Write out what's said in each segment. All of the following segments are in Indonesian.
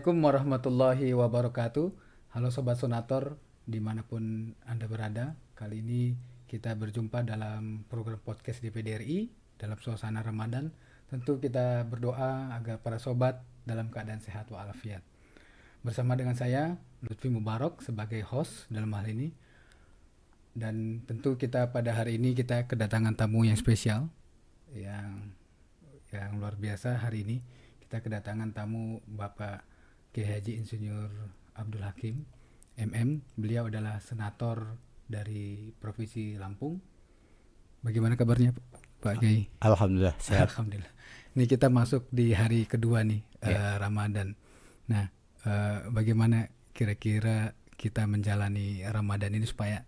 Assalamualaikum warahmatullahi wabarakatuh. Halo Sobat Sonator, dimanapun Anda berada. Kali ini kita berjumpa dalam program podcast DPDRI dalam suasana Ramadan. Tentu kita berdoa agar para sobat dalam keadaan sehat walafiat. Bersama dengan saya, Lutfi Mubarak sebagai host dalam hal ini. Dan tentu kita pada hari ini kita kedatangan tamu yang spesial, yang luar biasa hari ini. Kita kedatangan tamu Bapak Kiai Haji Insinyur Abdul Hakim MM. Beliau adalah senator dari Provinsi Lampung. Bagaimana kabarnya Pak Kiai? Alhamdulillah sehat. Alhamdulillah. Ini kita masuk di hari kedua nih, Ramadan. Nah, bagaimana kira-kira kita menjalani Ramadan ini supaya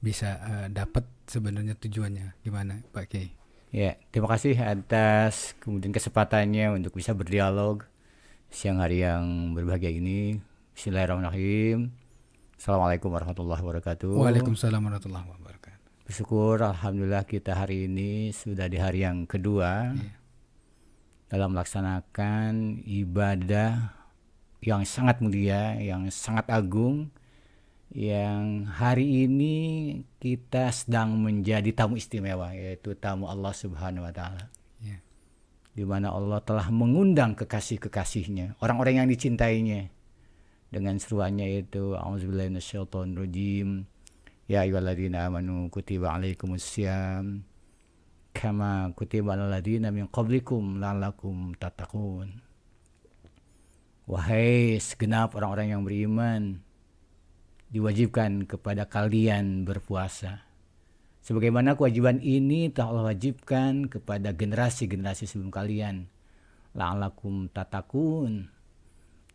bisa dapat sebenarnya tujuannya? Gimana Pak Kiai? Ya, terima kasih atas kemudian kesempatannya untuk bisa berdialog siang hari yang berbahagia ini. Bismillahirrahmanirrahim. Assalamualaikum warahmatullahi wabarakatuh. Waalaikumsalam warahmatullahi wabarakatuh. Bersyukur alhamdulillah kita hari ini sudah di hari yang kedua dalam melaksanakan ibadah yang sangat mulia, yang sangat agung, yang hari ini kita sedang menjadi tamu istimewa, yaitu tamu Allah Subhanahu wa Ta'ala, di mana Allah telah mengundang kekasih-kekasihnya, orang-orang yang dicintainya, dengan seruannya itu a'udzubillahi minasyaitonirrajim, ya ayyuhalladzina amanu kutiba alaikumussyam kama kutiba alal ladzina min qablikum la'allakum tattaqun. Wahai segenap orang-orang yang beriman, diwajibkan kepada kalian berpuasa sebagaimana kewajiban ini telah Allah wajibkan kepada generasi-generasi sebelum kalian, la'allakum tattaqun,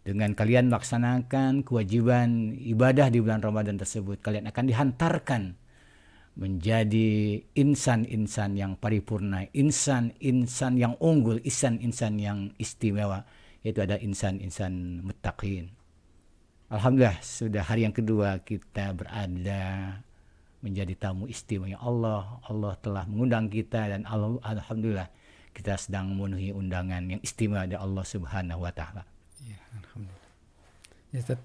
dengan kalian melaksanakan kewajiban ibadah di bulan Ramadan tersebut kalian akan dihantarkan menjadi insan-insan yang paripurna, insan-insan yang unggul, insan-insan yang istimewa, yaitu ada insan-insan muttaqin. Alhamdulillah sudah hari yang kedua kita berada menjadi tamu istimewa Allah. Allah telah mengundang kita dan alhamdulillah kita sedang memenuhi undangan yang istimewa dari Allah Subhanahu wa Ta'ala. Ya, alhamdulillah. Ya, Ustaz,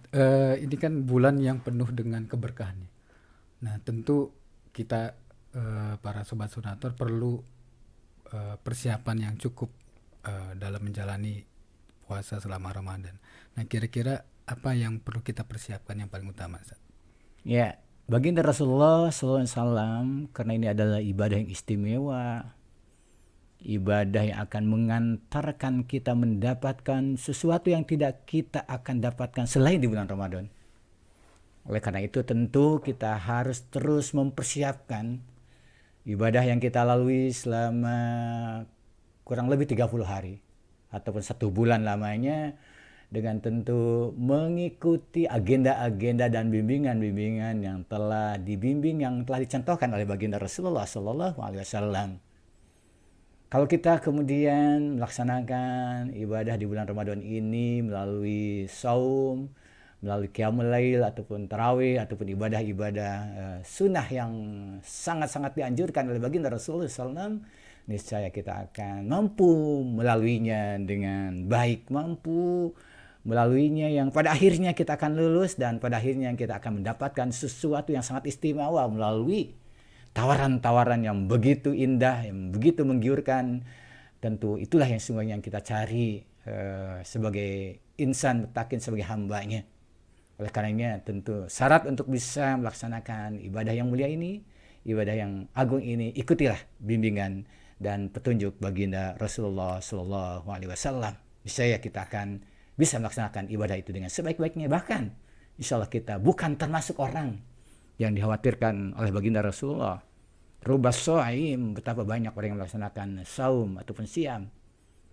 ini kan bulan yang penuh dengan keberkahannya. Nah, tentu kita para sobat sonator perlu persiapan yang cukup dalam menjalani puasa selama Ramadan. Nah, kira-kira apa yang perlu kita persiapkan yang paling utama, Ustaz? Ya, baginda Rasulullah SAW, karena ini adalah ibadah yang istimewa, ibadah yang akan mengantarkan kita mendapatkan sesuatu yang tidak kita akan dapatkan selain di bulan Ramadan. Oleh karena itu tentu kita harus terus mempersiapkan ibadah yang kita lalui selama kurang lebih 30 hari ataupun 1 bulan lamanya, dengan tentu mengikuti agenda-agenda dan bimbingan-bimbingan yang telah dibimbing, yang telah dicontohkan oleh baginda Rasulullah SAW. Kalau kita kemudian melaksanakan ibadah di bulan Ramadan ini melalui saum, melalui qiyamul lail ataupun tarawih ataupun ibadah-ibadah sunnah yang sangat-sangat dianjurkan oleh baginda Rasulullah SAW, niscaya kita akan mampu melaluinya dengan baik, mampu melaluinya yang pada akhirnya kita akan lulus dan pada akhirnya kita akan mendapatkan sesuatu yang sangat istimewa melalui tawaran-tawaran yang begitu indah, yang begitu menggiurkan. Tentu itulah yang semuanya yang kita cari sebagai insan muttaqin, sebagai hambanya. Oleh karenanya tentu syarat untuk bisa melaksanakan ibadah yang mulia ini, ibadah yang agung ini, ikutilah bimbingan dan petunjuk baginda Rasulullah SAW. Niscaya kita akan bisa melaksanakan ibadah itu dengan sebaik-baiknya. Bahkan insya Allah kita bukan termasuk orang yang dikhawatirkan oleh baginda Rasulullah. Rubas so'im, betapa banyak orang yang melaksanakan saum ataupun siam,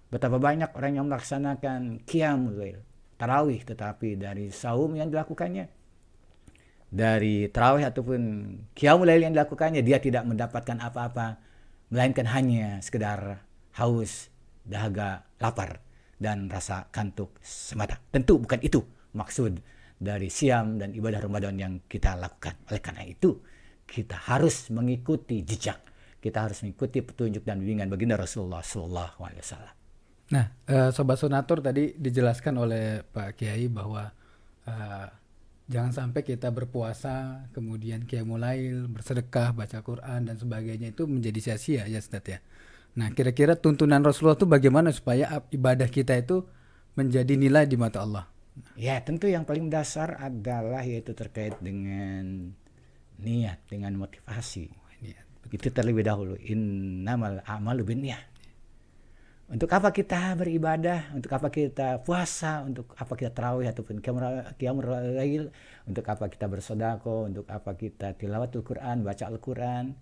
betapa banyak orang yang melaksanakan qiyamul lail, tarawih, tetapi dari saum yang dilakukannya, dari tarawih ataupun qiyamul lail yang dilakukannya, dia tidak mendapatkan apa-apa melainkan hanya sekedar haus, dahaga, lapar dan rasa kantuk semata. Tentu bukan itu maksud dari siam dan ibadah Ramadan yang kita lakukan. Oleh karena itu kita harus mengikuti jejak, kita harus mengikuti petunjuk dan bimbingan baginda Rasulullah SAW. Nah, Sobat Sonator tadi dijelaskan oleh Pak Kiai bahwa eh, jangan sampai kita berpuasa, kemudian qiyamul lail, bersedekah, baca Quran dan sebagainya itu menjadi sia-sia ya Ustaz ya. Nah, kira-kira tuntunan Rasulullah itu bagaimana supaya ibadah kita itu menjadi nilai di mata Allah? Ya, tentu yang paling dasar adalah yaitu terkait dengan niat, dengan motivasi. Ini Itu terlebih dahulu. Innamal a'malu binniyah. Untuk apa kita beribadah? Untuk apa kita puasa? Untuk apa kita tarawih ataupun qiyamul lail? Untuk apa kita bersedekah? Untuk apa kita tilawatul Quran, baca Al-Quran?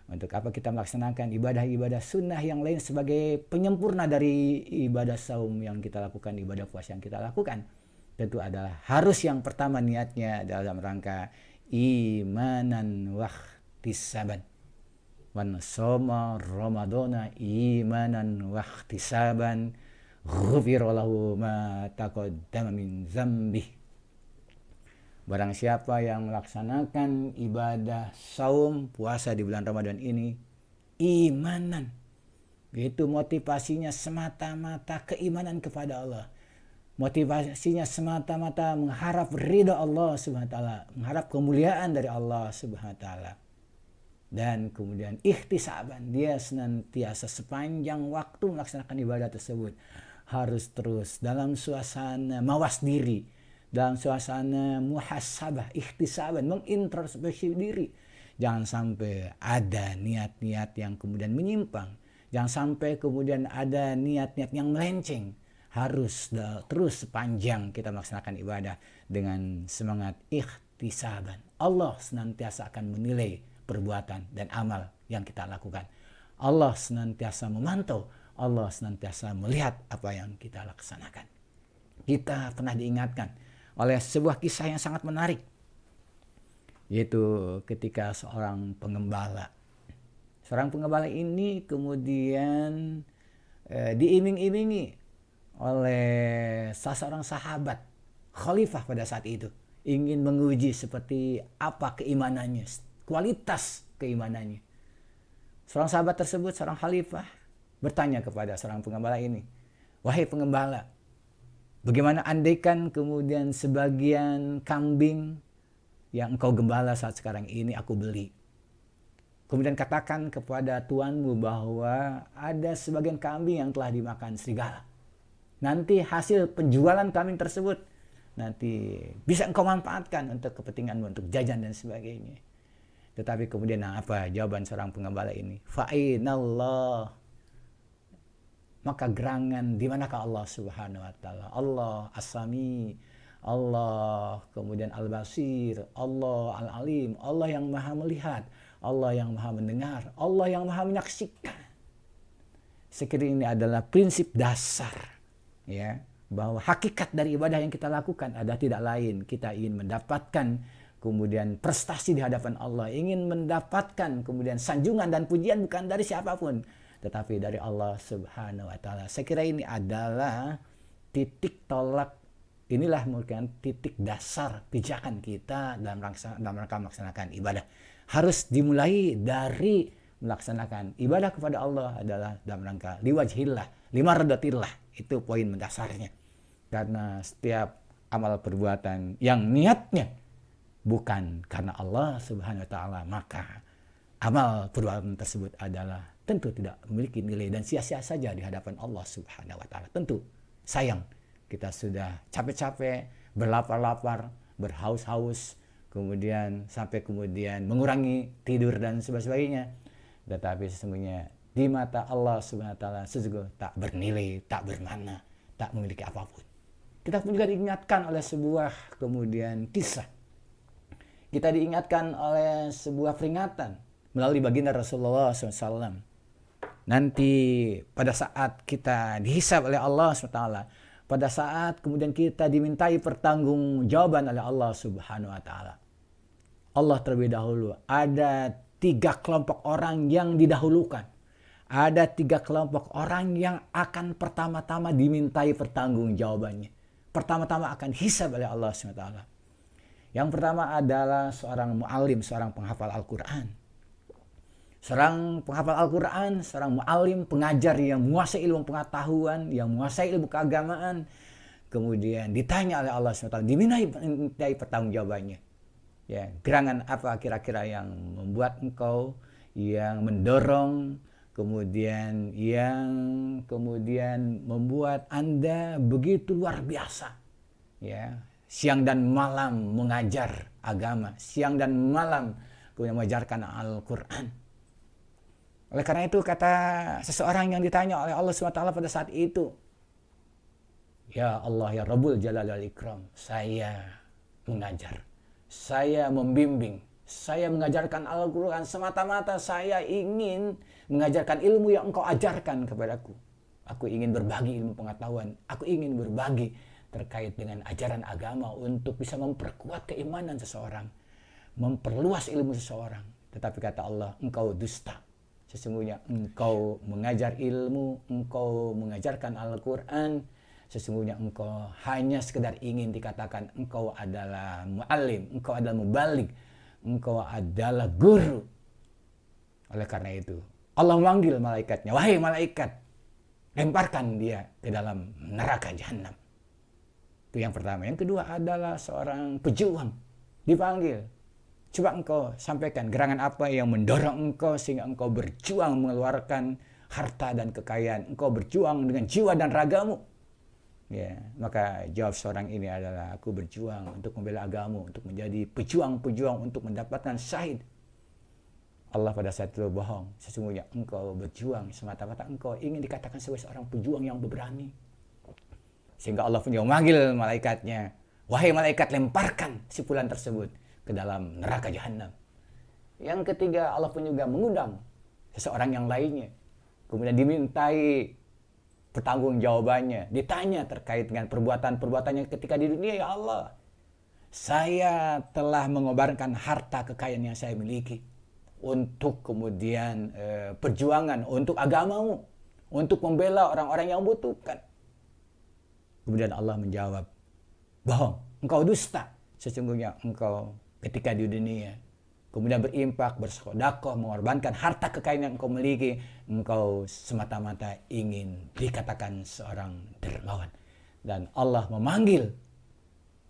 Untuk apa kita melaksanakan ibadah-ibadah sunnah yang lain sebagai penyempurna dari ibadah saum yang kita lakukan, ibadah puasa yang kita lakukan? Tentu adalah harus yang pertama niatnya dalam rangka imanan wahtisaban. Man soma ramadana imanan wahtisaban ghufira lahu ma taqaddama min dzambih. Barang siapa yang melaksanakan ibadah saum puasa di bulan Ramadan ini imanan, yaitu motivasinya semata-mata keimanan kepada Allah, motivasinya semata-mata mengharap ridha Allah Subhanahu wa taala, mengharap kemuliaan dari Allah Subhanahu wa taala. Dan kemudian ikhtisaban, dia senantiasa sepanjang waktu melaksanakan ibadah tersebut harus terus dalam suasana mawas diri, dalam suasana muhasabah, ikhtisaban, mengintrospeksi diri. Jangan sampai ada niat-niat yang kemudian menyimpang, jangan sampai kemudian ada niat-niat yang melenceng. Harus terus sepanjang kita melaksanakan ibadah dengan semangat ikhtisaban. Allah senantiasa akan menilai perbuatan dan amal yang kita lakukan. Allah senantiasa memantau, Allah senantiasa melihat apa yang kita laksanakan. Kita pernah diingatkan oleh sebuah kisah yang sangat menarik, yaitu ketika seorang pengembala ini kemudian diiming-imingi oleh seorang sahabat khalifah pada saat itu, ingin menguji seperti apa keimanannya, kualitas keimanannya. Seorang sahabat tersebut, seorang khalifah, bertanya kepada seorang pengembala ini, wahai pengembala, bagaimana andaikan kemudian sebagian kambing yang engkau gembala saat sekarang ini aku beli. Kemudian katakan kepada tuanmu bahwa ada sebagian kambing yang telah dimakan serigala. Nanti hasil penjualan kambing tersebut nanti bisa engkau manfaatkan untuk kepentinganmu, untuk jajan dan sebagainya. Tetapi kemudian apa jawaban seorang pengembala ini? Fa'inallah. Maka gerangan di manakah Allah Subhanahu wa taala? Allah As-Sami, Allah kemudian Al-Basir, Allah Al-Alim, Allah yang Maha melihat, Allah yang Maha mendengar, Allah yang Maha menyaksikan. Sekiranya ini adalah prinsip dasar, ya, bahwa hakikat dari ibadah yang kita lakukan adalah tidak lain kita ingin mendapatkan kemudian prestasi di hadapan Allah, ingin mendapatkan kemudian sanjungan dan pujian bukan dari siapapun, tetapi dari Allah Subhanahu wa taala. Saya kira ini adalah titik tolak, inilah mungkin titik dasar pijakan kita dalam rangka melaksanakan ibadah. Harus dimulai dari melaksanakan ibadah kepada Allah adalah dalam rangka liwajhillah, limaradatillah. Itu poin mendasarnya. Karena setiap amal perbuatan yang niatnya bukan karena Allah Subhanahu wa taala, maka amal perbuatan tersebut adalah tentu tidak memiliki nilai dan sia-sia saja di hadapan Allah Subhanahu wa taala. Tentu sayang kita sudah capek-capek, berlapar-lapar, berhaus-haus, kemudian sampai kemudian mengurangi tidur dan sebagainya. Tetapi sesungguhnya di mata Allah Subhanahu wa taala sesungguhnya tak bernilai, tak bermakna, tak memiliki apapun. Kita pun juga diingatkan oleh sebuah kemudian kisah. Kita diingatkan oleh sebuah peringatan melalui baginda Rasulullah SAW. Nanti pada saat kita dihisab oleh Allah SWT, pada saat kemudian kita dimintai pertanggungjawaban oleh Allah Subhanahu wa taala. Allah terlebih dahulu, ada 3 kelompok orang yang didahulukan. Ada 3 kelompok orang yang akan pertama-tama dimintai pertanggungjawabannya. Pertama-tama akan hisab oleh Allah SWT. Yang pertama adalah seorang mu'alim, seorang penghafal Al-Quran. seorang penghafal Al-Quran, seorang mu'alim, pengajar yang menguasai ilmu pengetahuan, yang menguasai ilmu keagamaan, kemudian ditanya oleh Allah SWT, dimintai pertanggungjawabannya. Ya, gerangan apa kira-kira yang membuat engkau, yang mendorong, kemudian membuat Anda begitu luar biasa, ya, siang dan malam mengajar agama, siang dan malam kemudian mengajarkan Al-Quran. Oleh karena itu kata seseorang yang ditanya oleh Allah SWT pada saat itu, ya Allah, ya Rabbul Jalal wal Ikram, saya mengajar, saya membimbing, saya mengajarkan Al-Quran semata-mata saya ingin mengajarkan ilmu yang engkau ajarkan kepadaku. Aku ingin berbagi ilmu pengetahuan, aku ingin berbagi terkait dengan ajaran agama untuk bisa memperkuat keimanan seseorang, memperluas ilmu seseorang. Tetapi kata Allah, engkau dusta. Sesungguhnya engkau mengajar ilmu, engkau mengajarkan Al-Quran, sesungguhnya engkau hanya sekedar ingin dikatakan engkau adalah mu'alim, engkau adalah mubaligh, engkau adalah guru. Oleh karena itu, Allah memanggil malaikatnya, wahai malaikat, lemparkan dia ke dalam neraka jahanam. Itu yang pertama. Yang kedua adalah seorang pejuang dipanggil. Coba engkau sampaikan gerangan apa yang mendorong engkau sehingga engkau berjuang mengeluarkan harta dan kekayaan. Engkau berjuang dengan jiwa dan ragamu. Ya, maka jawab seorang ini adalah, aku berjuang untuk membela agamamu, untuk menjadi pejuang-pejuang untuk mendapatkan syahid. Allah pada saat itu bohong. Sesungguhnya engkau berjuang semata-mata engkau ingin dikatakan sebagai seorang pejuang yang berani. Sehingga Allah pun memanggil malaikatnya, wahai malaikat, lemparkan sipulan tersebut ke dalam neraka jahanam. Yang ketiga, Allah pun juga mengundang seseorang yang lainnya. Kemudian dimintai pertanggungjawabannya, ditanya terkait dengan perbuatan-perbuatannya ketika di dunia. Ya Allah, saya telah mengobarkan harta kekayaan yang saya miliki untuk kemudian perjuangan untuk agamamu, untuk membela orang-orang yang membutuhkan. Kemudian Allah menjawab, bohong, engkau dusta. Sesungguhnya engkau ketika di dunia kemudian berimpak, bersedekah, mengorbankan harta kekayaan yang engkau miliki, engkau semata-mata ingin dikatakan seorang dermawan. Dan Allah memanggil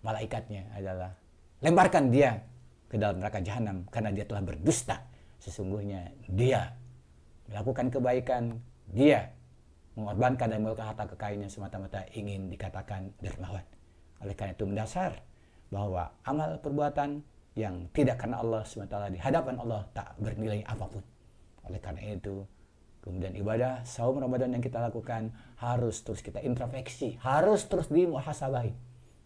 malaikatnya adalah, lemparkan dia ke dalam neraka jahanam karena dia telah berdusta. Sesungguhnya dia melakukan kebaikan, dia mengorbankan dan melakukan harta kekayaannya semata-mata ingin dikatakan dermawan. Oleh karena itu mendasar bahwa amal perbuatan yang tidak karena Allah SWT di hadapan Allah tak bernilai apapun. Oleh karena itu, kemudian ibadah saum Ramadan yang kita lakukan harus terus kita introspeksi, harus terus dimuhasabahi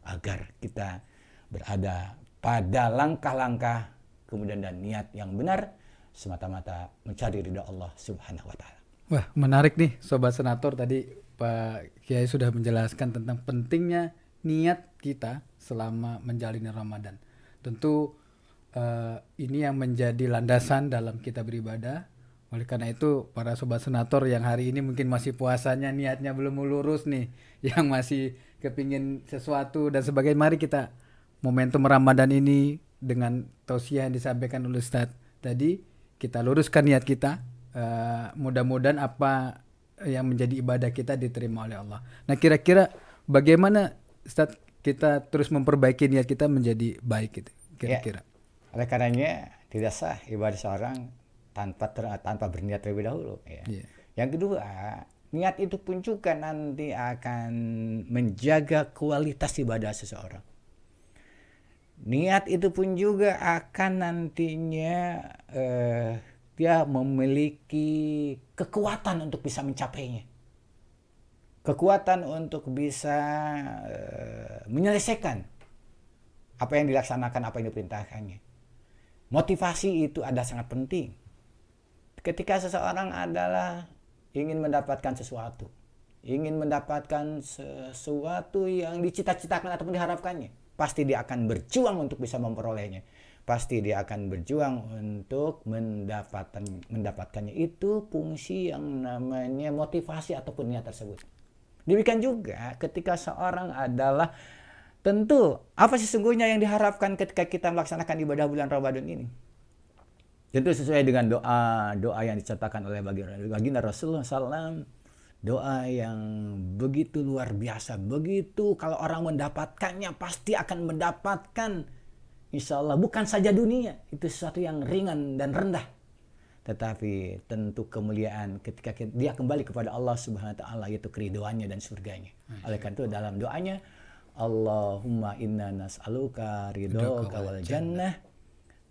agar kita berada pada langkah-langkah kemudian dan niat yang benar semata-mata mencari ridha Allah Subhanahu wa taala. Wah, menarik nih Sobat Senator, tadi Pak Kiai sudah menjelaskan tentang pentingnya niat kita selama menjalani Ramadan. Tentu ini yang menjadi landasan dalam kita beribadah. Oleh karena itu, para Sobat Senator yang hari ini mungkin masih puasanya, niatnya belum lurus nih, yang masih kepingin sesuatu dan sebagainya, mari kita momentum Ramadan ini dengan tausiah yang disampaikan oleh Ustadz tadi, kita luruskan niat kita. Mudah-mudahan apa yang menjadi ibadah kita diterima oleh Allah. Nah, kira-kira bagaimana Ustadz kita terus memperbaiki niat kita menjadi baik gitu, kira-kira? Ya, oleh karenanya tidak sah ibadah seorang tanpa berniat terlebih dahulu. Ya. Yeah. Yang kedua, niat itu pun juga nanti akan menjaga kualitas ibadah seseorang. Niat itu pun juga akan nantinya dia memiliki kekuatan untuk bisa mencapainya. Kekuatan untuk bisa menyelesaikan apa yang dilaksanakan, apa yang diperintahkannya. Motivasi itu ada sangat penting. Ketika seseorang adalah ingin mendapatkan sesuatu, ingin mendapatkan sesuatu yang dicita-citakan ataupun diharapkannya, pasti dia akan berjuang untuk bisa memperolehnya. Pasti dia akan berjuang untuk mendapatkannya. Itu fungsi yang namanya motivasi ataupun niat tersebut. Demikian juga ketika seorang adalah tentu apa sesungguhnya yang diharapkan ketika kita melaksanakan ibadah bulan Ramadan ini. Tentu sesuai dengan doa yang diceritakan oleh baginda Rasulullah SAW. Doa yang begitu luar biasa. Begitu kalau orang mendapatkannya pasti akan mendapatkan, insya Allah, bukan saja dunia. Itu sesuatu yang ringan dan rendah. Tetapi tentu kemuliaan ketika dia kembali kepada Allah Subhanahu wa taala, yaitu keriduannya dan surganya. Oleh karena itu dalam doanya, Allahumma inna nas'aluka ridhoka wal jannah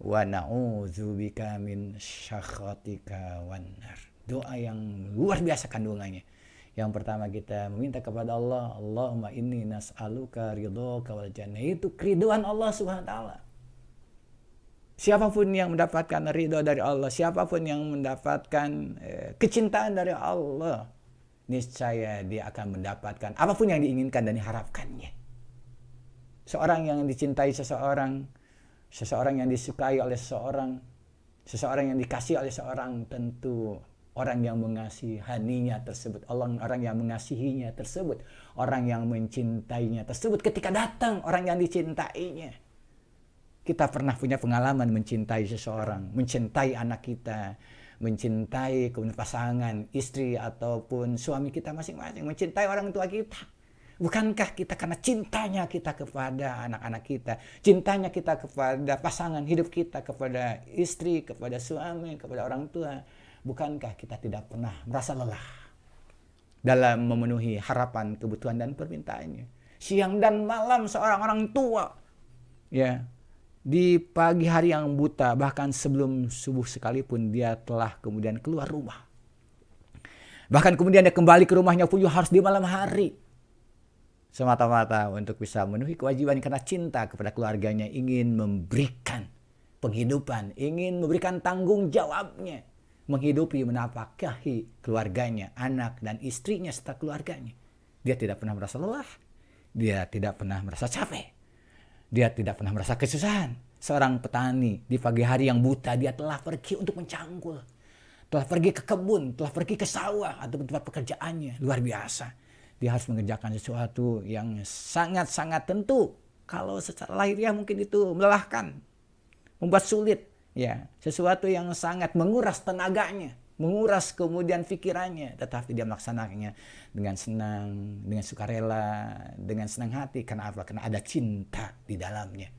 wa na'udzubika min syakhatika wan nar. Doa yang luar biasa kandungannya. Yang pertama kita meminta kepada Allah, Allahumma inni nas'aluka ridhoka wal jannah. Itu keriduan Allah Subhanahu wa taala. Siapapun yang mendapatkan ridho dari Allah, siapapun yang mendapatkan kecintaan dari Allah, niscaya dia akan mendapatkan apapun yang diinginkan dan diharapkannya. Seorang yang dicintai seseorang yang disukai oleh seseorang yang dikasihi oleh seseorang, tentu orang yang mengasihaninya tersebut, orang yang mengasihinya tersebut, orang yang mencintainya tersebut, ketika datang orang yang dicintainya. Kita pernah punya pengalaman mencintai seseorang, mencintai anak kita, mencintai kemudian pasangan, istri ataupun suami kita masing-masing, mencintai orang tua kita. Bukankah kita karena cintanya kita kepada anak-anak kita, cintanya kita kepada pasangan hidup kita, kepada istri, kepada suami, kepada orang tua, bukankah kita tidak pernah merasa lelah dalam memenuhi harapan, kebutuhan dan permintaannya? Siang dan malam seorang orang tua, ya, di pagi hari yang buta, bahkan sebelum subuh sekalipun dia telah kemudian keluar rumah. Bahkan kemudian dia kembali ke rumahnya pun juga harus di malam hari. Semata-mata untuk bisa memenuhi kewajiban karena cinta kepada keluarganya, ingin memberikan penghidupan, ingin memberikan tanggung jawabnya, menghidupi, menafkahi keluarganya, anak dan istrinya serta keluarganya. Dia tidak pernah merasa lelah, dia tidak pernah merasa capek. Dia tidak pernah merasa kesusahan. Seorang petani di pagi hari yang buta, dia telah pergi untuk mencangkul, telah pergi ke kebun, telah pergi ke sawah atau tempat pekerjaannya. Luar biasa. Dia harus mengerjakan sesuatu yang sangat-sangat tentu. Kalau secara lahiriah mungkin itu melelahkan, membuat sulit. Ya, sesuatu yang sangat menguras tenaganya, menguras kemudian pikirannya, tetapi dia melaksanakannya dengan senang, dengan sukarela, dengan senang hati. Karena apa? Karena ada cinta di dalamnya.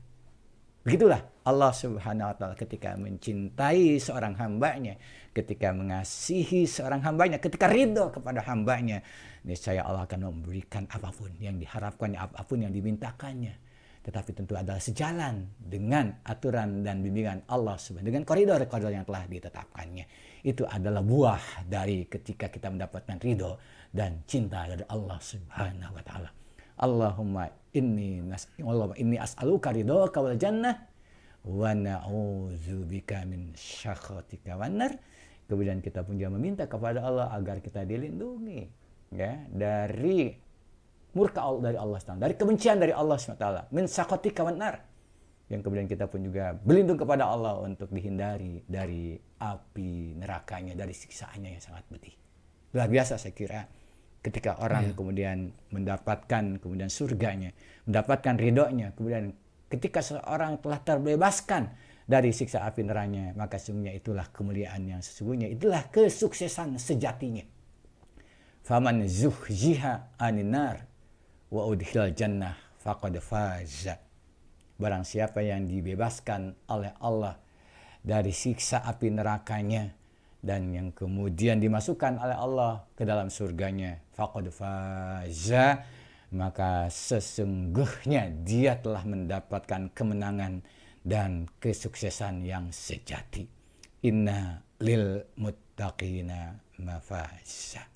Begitulah Allah Subhanahu wa taala ketika mencintai seorang hambanya, ketika mengasihi seorang hambanya, ketika ridho kepada hambanya, niscaya Allah akan memberikan apapun yang diharapkannya, apapun yang dimintakannya. Tetapi tentu adalah sejalan dengan aturan dan bimbingan Allah Subhanahu, dengan koridor-koridor yang telah ditetapkannya. Itu adalah buah dari ketika kita mendapatkan ridho dan cinta dari Allah Subhanahu wa taala. Allahumma inni as'aluka ridhoka wal jannah wa na'udzubika min syakhatika wan nar. Kemudian kita pun juga meminta kepada Allah agar kita dilindungi, ya, dari murka Allah, dari Allah SWT, dari kebencian dari Allah SWT, min syakhatika wan nar. Yang kemudian kita pun juga berlindung kepada Allah untuk dihindari dari api nerakanya, dari siksaannya yang sangat pedih. Luar biasa saya kira ketika orang kemudian mendapatkan kemudian surganya, mendapatkan ridhonya, kemudian ketika seorang telah terbebaskan dari siksa api nerakanya, maka sesungguhnya itulah kemuliaan yang sesungguhnya, itulah kesuksesan sejatinya. Faman zuhziha 'anil nar wa udkhilal jannah faqad faza. Barang siapa yang dibebaskan oleh Allah dari siksa api nerakanya dan yang kemudian dimasukkan oleh Allah ke dalam surganya, faqad faza, maka sesungguhnya dia telah mendapatkan kemenangan dan kesuksesan yang sejati. Inna lil muttaqina mafaza.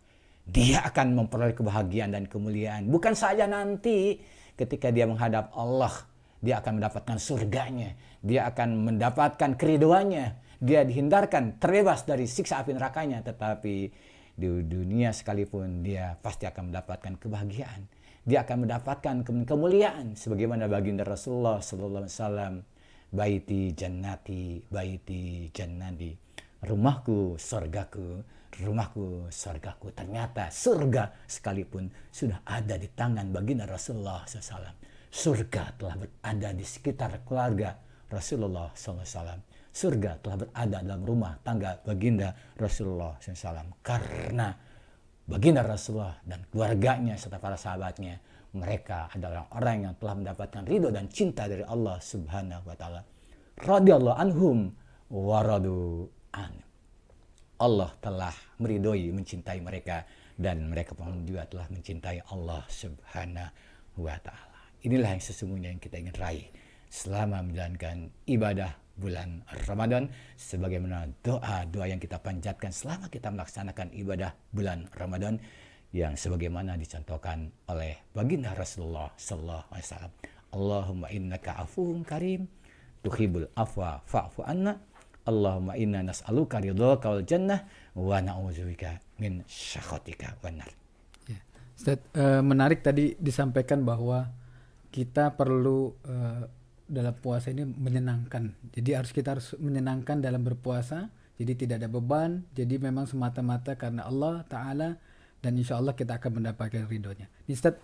Dia akan memperoleh kebahagiaan dan kemuliaan. Bukan saja nanti ketika dia menghadap Allah, dia akan mendapatkan surganya. Dia akan mendapatkan keriduannya. Dia dihindarkan, terbebas dari siksa api nerakanya. Tetapi di dunia sekalipun dia pasti akan mendapatkan kebahagiaan. Dia akan mendapatkan kemuliaan. Sebagaimana baginda Rasulullah SAW, baiti jannati, baiti jannati. Rumahku, surgaku, rumahku, surgaku. Ternyata surga sekalipun sudah ada di tangan baginda Rasulullah SAW. Surga telah berada di sekitar keluarga Rasulullah SAW. surga telah berada dalam rumah tangga baginda Rasulullah SAW. Karena baginda Rasulullah dan keluarganya serta para sahabatnya, mereka adalah orang yang telah mendapatkan ridho dan cinta dari Allah Subhanahu wa Ta'ala. Radhiyallahu anhum wa radu an. Allah telah meridhoi, mencintai mereka, dan mereka pun juga telah mencintai Allah Subhanahu wa Ta'ala. Inilah yang sesungguhnya yang kita ingin raih selama menjalankan ibadah bulan Ramadan, sebagaimana doa-doa yang kita panjatkan selama kita melaksanakan ibadah bulan Ramadan, yang sebagaimana dicontohkan oleh baginda Rasulullah sallallahu alaihi wasallam. Allahumma innaka afuwun karim tuhibbul afwa fa'fu anna. Allahumma inna nas'aluka ridhaka wal jannah wa na'udzubika min syakhatika wan nar. Ya. Ustaz, menarik tadi disampaikan bahwa kita perlu dalam puasa ini menyenangkan. Jadi kita harus menyenangkan dalam berpuasa. Jadi tidak ada beban. Jadi memang semata-mata karena Allah Ta'ala, dan insya Allah kita akan mendapatkan ridhonya. Ustaz,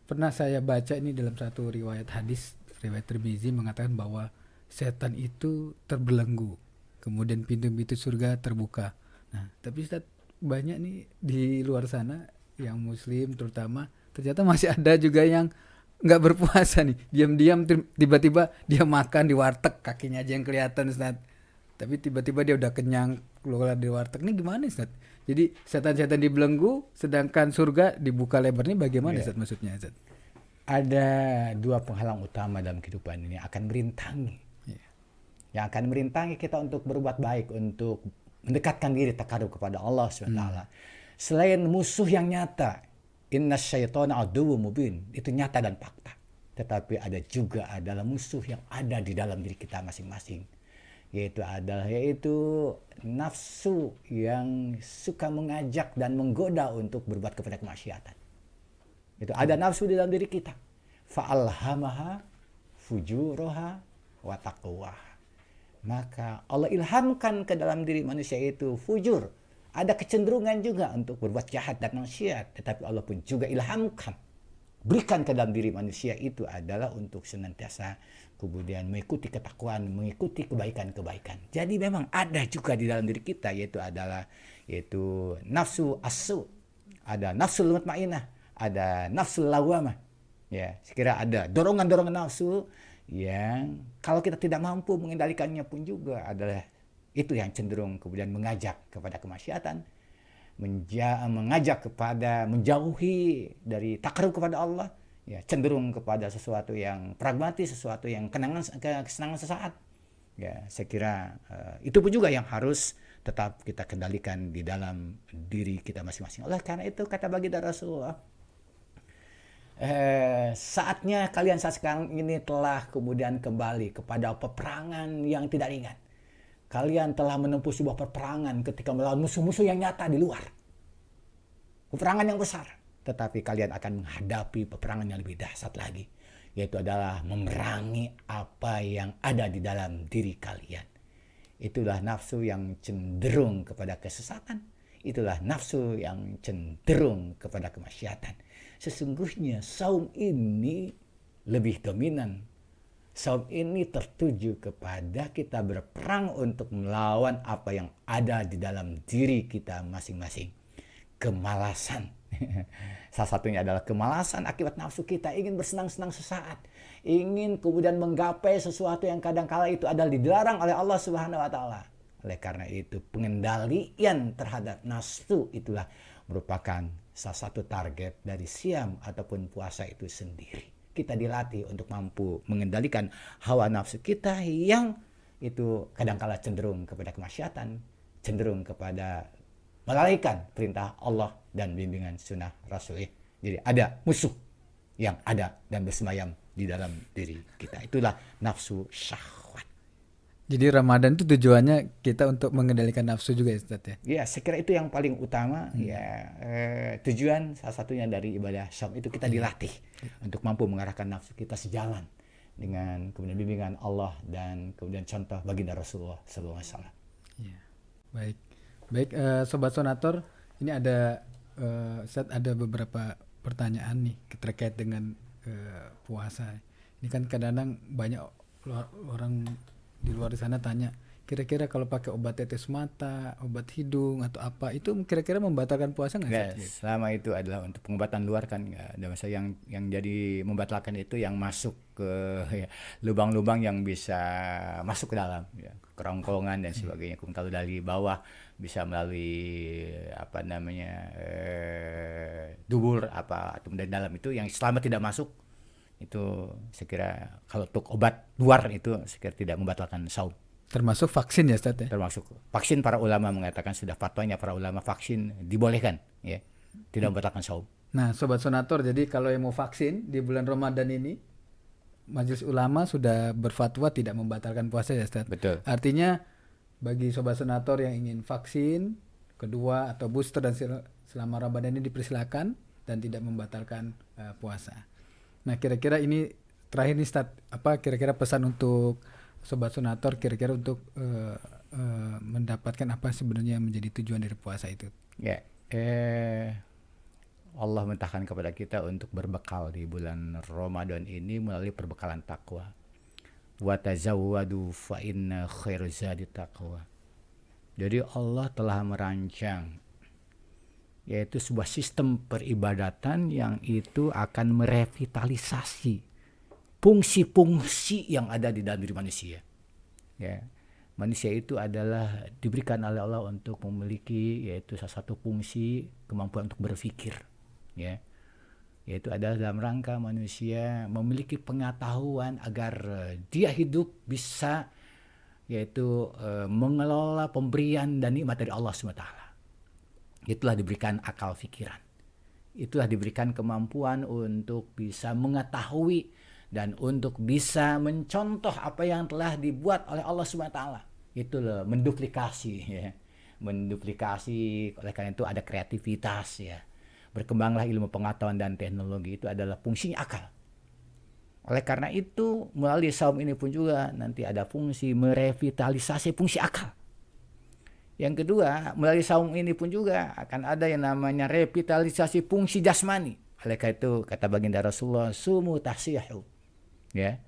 pernah saya baca ini dalam satu riwayat hadis, riwayat Tirmizi, mengatakan bahwa setan itu terbelenggu, kemudian pintu-pintu surga terbuka. Nah, tapi Ustaz, banyak nih di luar sana yang muslim terutama, ternyata masih ada juga yang nggak berpuasa nih, diam-diam tiba-tiba dia makan di warteg, kakinya aja yang kelihatan Ustaz. Tapi tiba-tiba dia udah kenyang keluar dari warteg. Ini gimana Ustaz? Jadi setan-setan dibelenggu sedangkan surga dibuka lebar, nih bagaimana Ustaz maksudnya Ustaz? Ada dua penghalang utama dalam kehidupan ini yang akan merintangi. Yang akan merintangi kita untuk berbuat baik, untuk mendekatkan diri takarub kepada Allah SWT. Selain musuh yang nyata, inna syaitana aduwwun mubin, itu nyata dan fakta. Tetapi ada juga adalah musuh yang ada di dalam diri kita masing-masing. Yaitu nafsu yang suka mengajak dan menggoda untuk berbuat kepada kemaksiatan. Itu ada nafsu di dalam diri kita. Fa'alhamaha fujuraha wa taqwaha. Maka Allah ilhamkan ke dalam diri manusia itu fujur. Ada kecenderungan juga untuk berbuat jahat dan maksiat. Tetapi Allah pun juga ilhamkan, berikan ke dalam diri manusia itu adalah untuk senantiasa kemudian mengikuti ketakwaan, mengikuti kebaikan-kebaikan. Jadi memang ada juga di dalam diri kita, yaitu nafsu asu, ada nafsu mutmainnah, ada nafsu lawamah. Ya, sekira ada dorongan-dorongan nafsu yang kalau kita tidak mampu mengendalikannya pun juga adalah itu yang cenderung kemudian mengajak kepada kemaksiatan, mengajak kepada menjauhi dari takarub kepada Allah, ya, cenderung kepada sesuatu yang pragmatis, sesuatu yang kesenangan sesaat. Ya, saya kira itu pun juga yang harus tetap kita kendalikan di dalam diri kita masing-masing. Oleh karena itu kata baginda Rasulullah, saatnya kalian saat sekarang ini telah kemudian kembali kepada peperangan yang tidak ringan. Kalian telah menempuh sebuah peperangan ketika melawan musuh-musuh yang nyata di luar. Peperangan yang besar. Tetapi kalian akan menghadapi peperangan yang lebih dahsyat lagi. Yaitu adalah memerangi apa yang ada di dalam diri kalian. Itulah nafsu yang cenderung kepada kesesatan. Itulah nafsu yang cenderung kepada kemaksiatan. Sesungguhnya saum ini lebih dominan. Saum ini tertuju kepada kita berperang untuk melawan apa yang ada di dalam diri kita masing-masing. Kemalasan. Salah satunya adalah kemalasan akibat nafsu kita ingin bersenang-senang sesaat. Ingin kemudian menggapai sesuatu yang kadang-kala itu adalah dilarang oleh Allah Subhanahu wa Ta'ala. Oleh karena itu pengendalian terhadap nafsu itulah merupakan salah satu target dari siam ataupun puasa itu sendiri. Kita dilatih untuk mampu mengendalikan hawa nafsu kita yang itu kadangkala cenderung kepada kemaksiatan, cenderung kepada melalaikan perintah Allah dan bimbingan sunnah Rasulullah. Jadi ada musuh yang ada dan bersemayam di dalam diri kita. Itulah nafsu syahwat. Jadi Ramadan itu tujuannya kita untuk mengendalikan nafsu juga ya Ustaz ya? Ya, saya kira itu yang paling utama. Tujuan salah satunya dari ibadah syam itu kita dilatih untuk mampu mengarahkan nafsu kita sejalan dengan kemudian bimbingan Allah dan kemudian contoh baginda Rasulullah SAW. Ya. Baik, Sobat Sonator, ini ada Ustaz, ada beberapa pertanyaan nih terkait dengan puasa. Ini kan kadang-kadang banyak orang di luar sana tanya, kira-kira kalau pakai obat tetes mata, obat hidung atau apa itu kira-kira membatalkan puasa nggak Ya, Ustaz? selama itu adalah untuk pengobatan luar kan nggak ada masalah. Yang jadi membatalkan itu yang masuk ke ya, lubang-lubang yang bisa masuk ke dalam, ya, kerongkongan dan sebagainya. Kalau dari bawah bisa melalui apa namanya dubur apa atau dari dalam itu yang selama tidak masuk itu saya kira kalau untuk obat luar itu saya kira tidak membatalkan saum. Termasuk vaksin ya Ustaz ya? Termasuk vaksin, para ulama mengatakan sudah fatwanya para ulama vaksin dibolehkan, ya, tidak membatalkan saum. Nah, Sobat Sonator, jadi kalau yang mau vaksin di bulan Ramadan ini, Majelis Ulama sudah berfatwa tidak membatalkan puasa ya Ustaz? Betul. Artinya bagi Sobat Senator yang ingin vaksin kedua atau booster dan selama Ramadan ini dipersilakan dan tidak membatalkan puasa. Nah, kira-kira ini terakhir nih Ustaz, apa kira-kira pesan untuk Sobat Senator kira-kira untuk mendapatkan apa sebenarnya yang menjadi tujuan dari puasa itu? Ya, Allah mentahkan kepada kita untuk berbekal di bulan Ramadan ini melalui perbekalan takwa. Wa tazawwadu fa inna khairu zadi taqwa. Jadi Allah telah merancang yaitu sebuah sistem peribadatan yang itu akan merevitalisasi fungsi-fungsi yang ada di dalam diri manusia. Ya, manusia itu adalah diberikan oleh Allah untuk memiliki yaitu salah satu fungsi kemampuan untuk berpikir, ya. Yaitu adalah dalam rangka manusia memiliki pengetahuan agar dia hidup bisa yaitu mengelola pemberian dan nikmat dari Allah SWT. Itulah diberikan akal pikiran. Itulah diberikan kemampuan untuk bisa mengetahui dan untuk bisa mencontoh apa yang telah dibuat oleh Allah SWT. Itulah menduplikasi, ya. Menduplikasi, oleh karena itu ada kreativitas, ya. Berkembanglah ilmu pengetahuan dan teknologi, itu adalah fungsinya akal. Oleh karena itu melalui saum ini pun juga nanti ada fungsi merevitalisasi fungsi akal. Yang kedua, melalui saum ini pun juga akan ada yang namanya revitalisasi fungsi jasmani. Oleh karena itu kata baginda Rasulullah, sumu tahsiyahu, ya,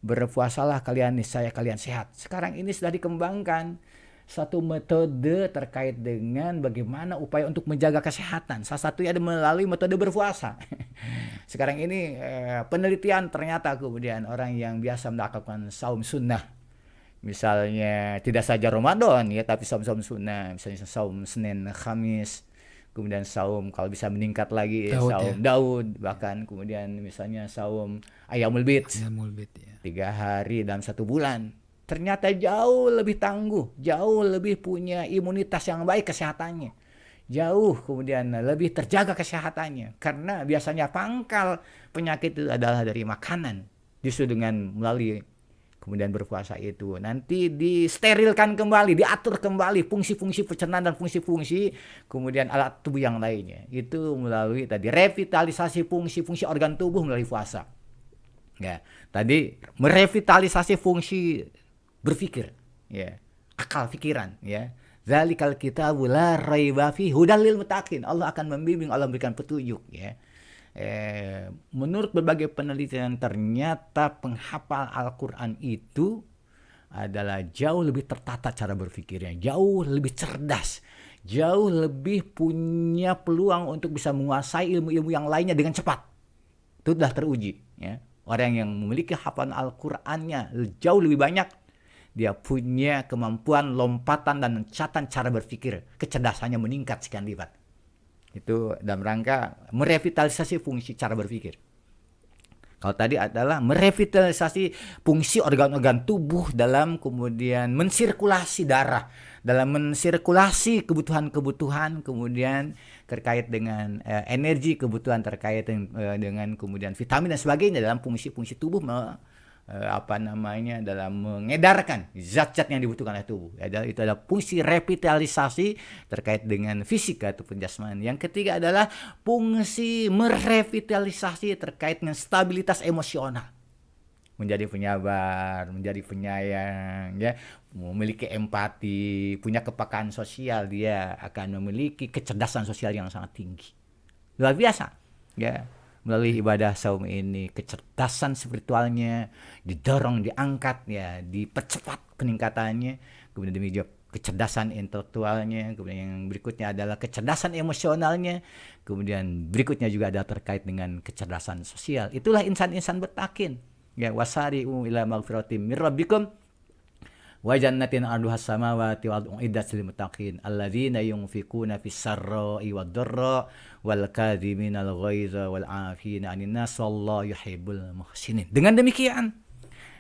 berpuasalah kalian niscaya kalian sehat. Sekarang ini sudah dikembangkan satu metode terkait dengan bagaimana upaya untuk menjaga kesehatan. Salah satunya ada melalui metode berpuasa. Sekarang ini penelitian ternyata kemudian orang yang biasa melakukan saum sunnah, misalnya tidak saja Ramadan, ya, tapi saum-saum sunnah, misalnya saum Senin, Kamis, kemudian saum kalau bisa meningkat lagi Daud, saum ya. Daud, bahkan kemudian misalnya saum Ayyamul Bid, Ya, mulbit, ya. 3 hari dalam 1 bulan. Ternyata jauh lebih tangguh, jauh lebih punya imunitas yang baik kesehatannya. Jauh kemudian lebih terjaga kesehatannya. Karena biasanya pangkal penyakit itu adalah dari makanan. Justru dengan melalui kemudian berpuasa itu nanti disterilkan kembali, diatur kembali fungsi-fungsi pencernaan dan fungsi-fungsi kemudian alat tubuh yang lainnya. Itu melalui tadi revitalisasi fungsi-fungsi organ tubuh melalui puasa. Ya, tadi merevitalisasi fungsi berpikir, ya, akal pikiran, ya. Zalikal kitabu la raiba fi hudal lil muttaqin. Allah akan membimbing, Allah memberikan petunjuk, ya. Menurut berbagai penelitian ternyata penghafal Al-Qur'an itu adalah jauh lebih tertata cara berpikirnya, jauh lebih cerdas, jauh lebih punya peluang untuk bisa menguasai ilmu-ilmu yang lainnya dengan cepat. Itu sudah teruji, ya. Orang yang memiliki hafalan Al-Qur'annya jauh lebih banyak, dia punya kemampuan lompatan dan catatan cara berpikir, kecerdasannya meningkat sekian lipat. Itu dalam rangka merevitalisasi fungsi cara berpikir. Kalau tadi adalah merevitalisasi fungsi organ-organ tubuh dalam kemudian mensirkulasi darah, dalam mensirkulasi kebutuhan-kebutuhan, kemudian terkait dengan energi, kebutuhan terkait dengan kemudian vitamin dan sebagainya dalam fungsi-fungsi tubuh, dalam mengedarkan zat-zat yang dibutuhkan oleh tubuh. Itu adalah fungsi revitalisasi terkait dengan fisik atau jasmani. Yang ketiga adalah fungsi merevitalisasi terkait dengan stabilitas emosional. Menjadi penyabar, menjadi penyayang, ya, memiliki empati, punya kepekaan sosial, dia akan memiliki kecerdasan sosial yang sangat tinggi. Luar biasa, ya. melalui ibadah saum ini, kecerdasan spiritualnya didorong, diangkat ya, dipercepat peningkatannya. Kemudian demikian kecerdasan intelektualnya, kemudian yang berikutnya adalah kecerdasan emosionalnya, kemudian berikutnya juga ada terkait dengan kecerdasan sosial. Itulah insan-insan bertakin. Ya, wasari'u ila magfiratim mir rabbikum wa jannatin arduhas samawati wal ardu uiddat lil muttaqin alladzina yunfiquna fis sarra'i wad dharra wal kadhiminal ghaiza wal 'afina 'anil nas wallahu yuhibbul muhsinin. Dengan demikian,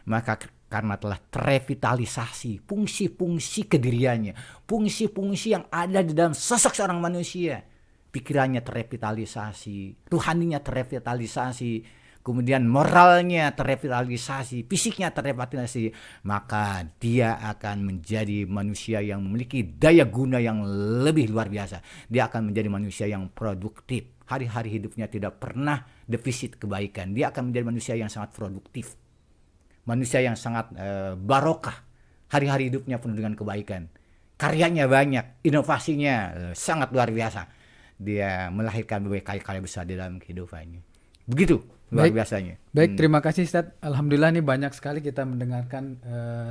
maka karena telah terrevitalisasi fungsi-fungsi kediriannya, fungsi-fungsi yang ada di dalam sosok seorang manusia, pikirannya terrevitalisasi, ruhaninya terrevitalisasi, kemudian moralnya terrevitalisasi, fisiknya terrevitalisasi, maka dia akan menjadi manusia yang memiliki daya guna yang lebih luar biasa. Dia akan menjadi manusia yang produktif. Hari-hari hidupnya tidak pernah defisit kebaikan. Dia akan menjadi manusia yang sangat produktif. Manusia yang sangat barokah. Hari-hari hidupnya penuh dengan kebaikan. Karyanya banyak, inovasinya sangat luar biasa. Dia melahirkan berbagai karya besar di dalam kehidupannya. Begitu luar biasanya. Baik, terima kasih Ustadz. Alhamdulillah nih banyak sekali kita mendengarkan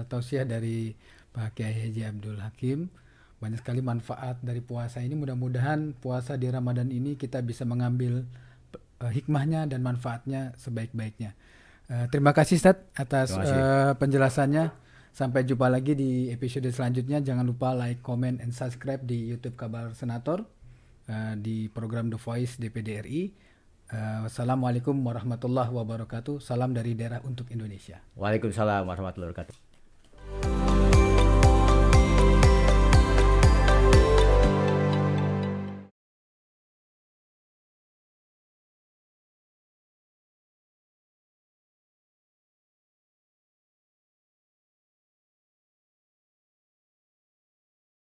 tausiah dari Pak Kiai Haji Abdul Hakim. Banyak sekali manfaat dari puasa ini. Mudah-mudahan puasa di Ramadan ini kita bisa mengambil hikmahnya dan manfaatnya sebaik-baiknya. Terima kasih Ustadz atas penjelasannya. Sampai jumpa lagi di episode selanjutnya. Jangan lupa like, comment, and subscribe di YouTube Kabar Senator di program The Voice DPD RI. Wassalamualaikum warahmatullahi wabarakatuh. Salam dari daerah untuk Indonesia. Waalaikumsalam warahmatullahi wabarakatuh.